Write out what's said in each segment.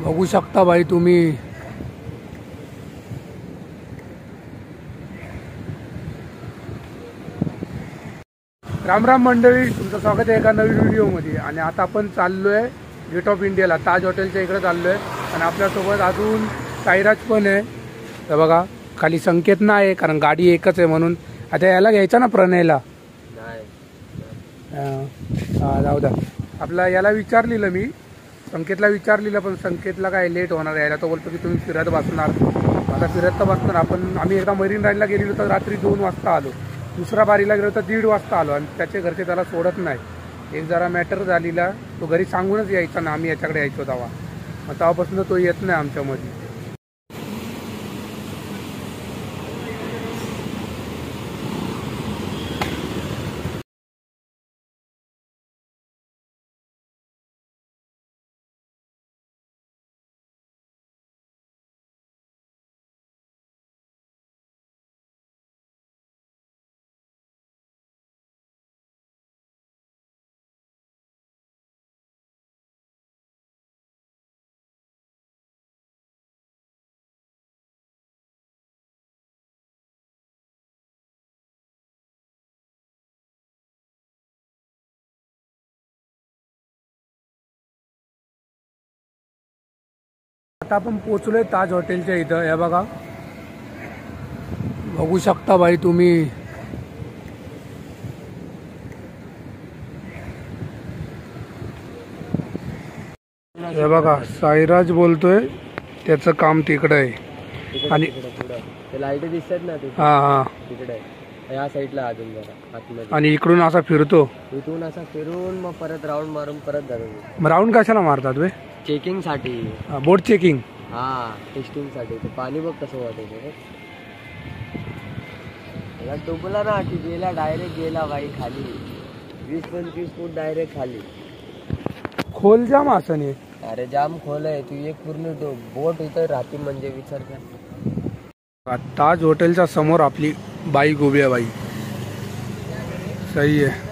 बघू शकता भाई तुम्ही। राम राम मंडळी, तुमचं स्वागत आहे एका नवीन व्हिडिओमध्ये। आणि आता आपण चाललोय गेट ऑफ इंडियाला, ताज हॉटेलच्या इकडे चाललोय। आणि आपल्यासोबत अजून साईराज पण आहे। तर बघा खाली संकेत नाही कारण गाडी एकच आहे म्हणून। आता याला घ्यायचा ना प्रणयला, जाऊ द्या। आपला याला विचारलेलं मी, संकेतला विचारलेलं, पण संकेतला काय लेट होणार यायला। तो बोलतो की तुम्ही फिरत बसणार। आता फिरत तर बसणार आपण। आम्ही एकदा मरीन ड्राईव्हला गेलेलो तर रात्री 2 वाजता आलो, दुसऱ्या बारीला गेलो तर 1:30 वाजता आलो। आणि त्याचे घरचे त्याला सोडत नाही। एक जरा मॅटर झालेला, तो घरी सांगूनच यायचा ना आम्ही याच्याकडे यायचो तेव्हा। मग तेव्हापासून तो येत नाही आमच्यामध्ये। आता आपण पोहोचलोय ताज हॉटेलच्या इथं। हे बघा, बघू शकता भाई तुम्ही। हे बघा साईराज बोलतोय त्याचं काम तिकडे आहे। आणि लाईट दिसतात ना तिकडे या साईडला अजून जरा आतमध्ये। आणि इकडून असा फिरतो, इथून असा फिरून मग परत राऊंड मारून परत जातो। राऊंड कशाला मारतात वे? चेकिंग साठी, बोट चेकिंग। टेस्टिंग साठी। ते पाणी बघ कसं वाटत डुबला ना की गेला, डायरेक्ट गेला बाई खाली। 20-25 फूट डायरेक्ट खाली। खोल जाम असं नाही? अरे जाम खोल आहे। तू एक पूर्ण बोट इथं राहते म्हणजे विचार कर। ताज हॉटेलच्या समोर आपली बाईक उभी आहे भाई। सही आहे।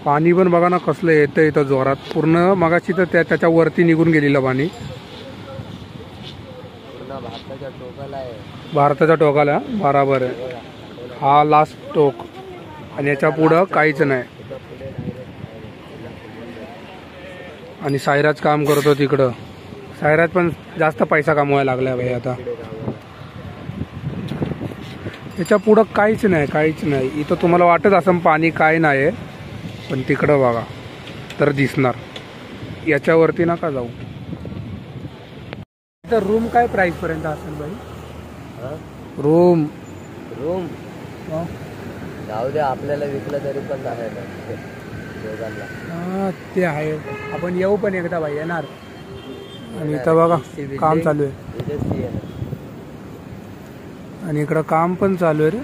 पाणी पण बघा ना कसलं येतं इथं जोरात। पूर्ण मगाशी तर त्याच्या वरती निघून गेलेलं पाणी। भारताच्या टोकाला आहे, भारताच्या टोकाला बराबर आहे। हा लास्ट टोक आणि याच्या पुढं काहीच नाही। आणि साईराज काम करतो तिकडं। साईराज पण जास्त पैसा कमवायला लागलाय भाई आता। याच्या पुढं काहीच नाही, काहीच नाही। इथं तुम्हाला वाटत असं पाणी काय नाही, पण तिकडं बघा तर दिसणार। याच्यावरती नका जाऊ। तर रूम काय प्राइस पर्यंत असेल भाई? रूम जाऊ दे, आपल्याला विकलं तरी पण आहे दोघांना। ते आहे, आपण येऊ पण एकदा भाई, येणार। आणि इथं बघा काम चालू आहे। आणि इकडं काम पण चालू आहे रे।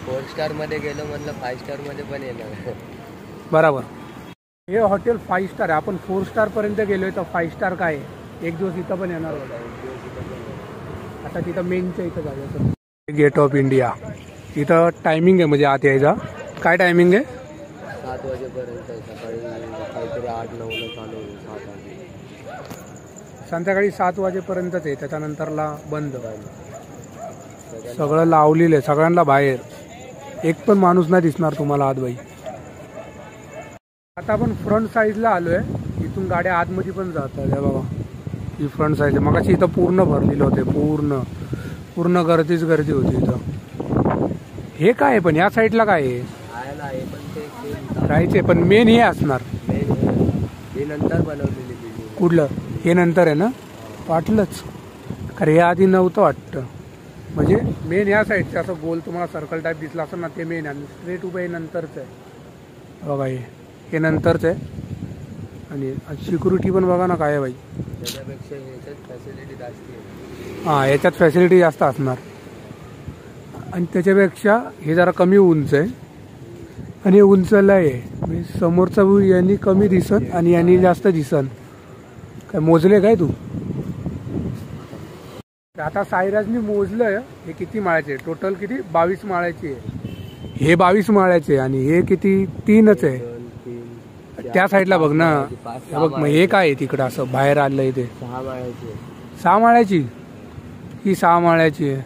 4 स्टार मध्ये गेलो म्हणलं 5 स्टार मध्ये पण येणार बरोबर। हे हॉटेल 5 स्टार आहे। आपण 4 स्टार पर्यंत गेलोय तर 5 स्टार काय आहे? एक दिवस इथं पण येणार होता। आता तिथं मेनच्या इथं जायचं। गेट ऑफ इंडिया इथं टायमिंग आहे म्हणजे आत यायचा। काय टायमिंग आहे? 7 वाजेपर्यंत। सकाळी काहीतरी 8-9 चालू होईल। 7 वाजे संध्याकाळी 7 वाजेपर्यंतच आहे, त्याच्यानंतरला बंद। सगळं लावलेलं आहे, सगळ्यांना बाहेर। एक पण माणूस नाही दिसणार तुम्हाला आत भाई। आता आपण फ्रंट साईडला आलोय। इथून गाड्या आतमध्ये पण जातात। हे बघा ही फ्रंट साईड आहे। मगाशी इथं पूर्ण भरलेलं होते, पूर्ण गर्दीच गर्दी होती इथं। हे काय पण या साईडला काय आहे? राहायचे पण मेन हे असणार। हे नंतर बनवलेली बिल्डिंग। कुठलं? हे नंतर आहे ना? वाटलंच, खरं हे आधी नव्हतं वाटतं। म्हणजे मेन या साईडचे असं गोल तुम्हाला सर्कल टाईप दिसला असं ना, ते मेन आहे। स्ट्रेट उभं हे नंतरच आहे बघा। हे नंतरच आहे। आणि सिक्युरिटी पण बघा ना काय आहे भाई। त्याच्यापेक्षा याच्यात फॅसिलिटी जास्त आहे। याच्यात फॅसिलिटी जास्त असणार। आणि त्याच्यापेक्षा हे जरा कमी उंच आहे। आणि हे उंचला आहे म्हणजे समोरचा व्यू यांनी कमी दिसन आणि यांनी जास्त दिसन। काय मोजले काय तू? आता साईराजनी मोजलंय हे किती माळ्याचे, टोटल किती 22 माळ्याची आहे। हे 22 माळ्याचे आणि हे किती 3च आहे. 2, 3, त्या साईडला बघ ना. 5, हे बघ मग हे काय आहे तिकडं असं बाहेर आलं इथे. 6 माळ्याचे. 6 माळ्याची. ही 6 माळ्याची आहे.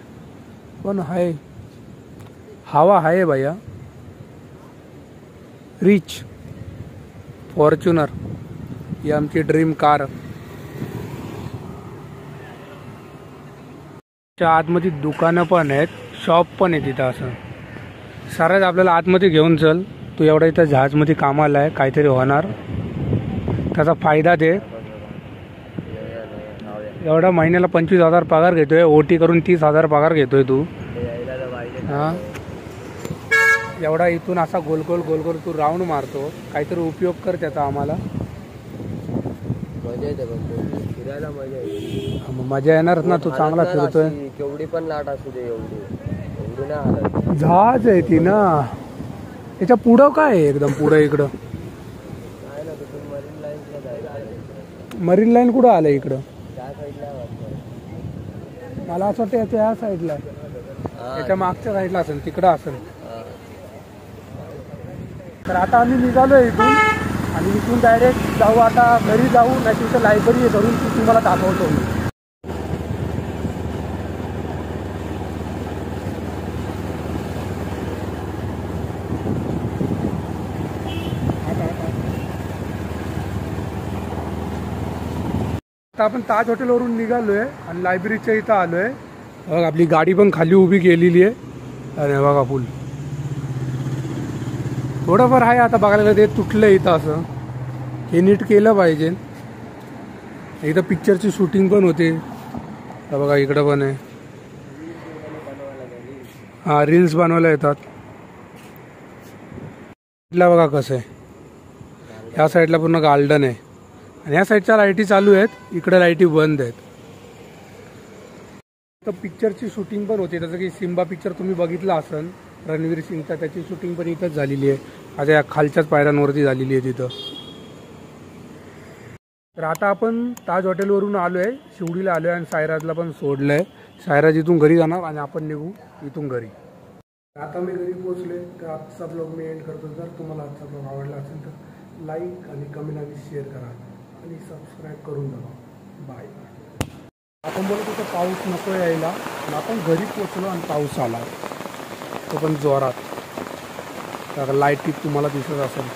पण आहे हवा आहे भैया. रिच फॉर्च्युनर ही आमची ड्रीम कार. च्या आतमध्ये दुकानं पण आहेत, शॉप पण आहे तिथं. असं सरळ आपल्याला आतमध्ये घेऊन चल. तू एवढा इथं जहाजमध्ये कामाला आहे, काहीतरी होणार त्याचा फायदा दे. एवढा महिन्याला 25,000 पगार घेतोय, ओटी करून 30,000 पगार घेतोय तू. हां एवढा इथून असा गोल गोल गोल गोल तू राऊंड मारतो. काहीतरी उपयोग कर त्याचा आम्हाला. मजा येते पण फिरायला मजा येते. मजा येणारच ना. तू चांगला फिरतोय. केवढी पण लाट असू दे एवढी ना हालत. जहाज आहे ती ना. त्याच्या पुढं काय आहे एकदम पुढं इकडं. काय ना तिथून मरीन लाईनला जायचं. मरीन लाईन कुठं आलं इकडं. त्या साईडला मला असं वाटतं याच्या या साईडला, याच्या मागच्या साईडला असेल, तिकडं असेल. तर आता आम्ही निघालोय इथून आणि इथून डायरेक्ट जाऊ. आता घरी जाऊ. नाही तिथं लायब्ररी करून ती तुम्हाला दाखवतो मी. आता आपण ताज हॉटेलवरून निघालोय आणि लायब्ररीच्या इथं आलोय. बघा आपली गाडी पण खाली उभी केलेली आहे. अरे बघा फुल थोडंफार आहे. आता बघायला ते तुटलं इथं. असं हे नीट केलं पाहिजे. इथं पिक्चरची शूटिंग पण होते. बघा इकडं पण आहे. हां रील्स बनवायला येतात. इथला बघा कसं आहे. ह्या साईडला पूर्ण गार्डन आहे आणि ह्या साईडच्या लाईटी चालू आहेत, इकडे लाईटी बंद आहेत. तर पिक्चरची शूटिंग पण होते. जसं की सिम्बा पिक्चर तुम्ही बघितला असेल रणवीर सिंगचा, त्याची शूटिंग पण इथंच झालेली आहे. आता या खालच्याच पायऱ्यांवरती झालेली आहे तिथं. तर आता आपण ताज हॉटेलवरून आलो आहे, शिवडीला आलो आहे आणि सायराजला पण सोडलं आहे. सायराज इथून घरी जाणार आणि आपण निघू इथून घरी. आता मी घरी पोहोचले. तर आजचा ब्लॉग मी एंड करतो. जर तुम्हाला आजचा ब्लॉग आवडला असेल तर लाईक आणि कमेंट आणि शेअर करा आणि सबस्क्राईब करून द्या. बाय. आपण बोलत होतो पाऊस नको यायला, आपण घरी पोचलो आणि पाऊस आला, तो पण जोरात. लाईट टीप तुम्हाला दिसत असेल.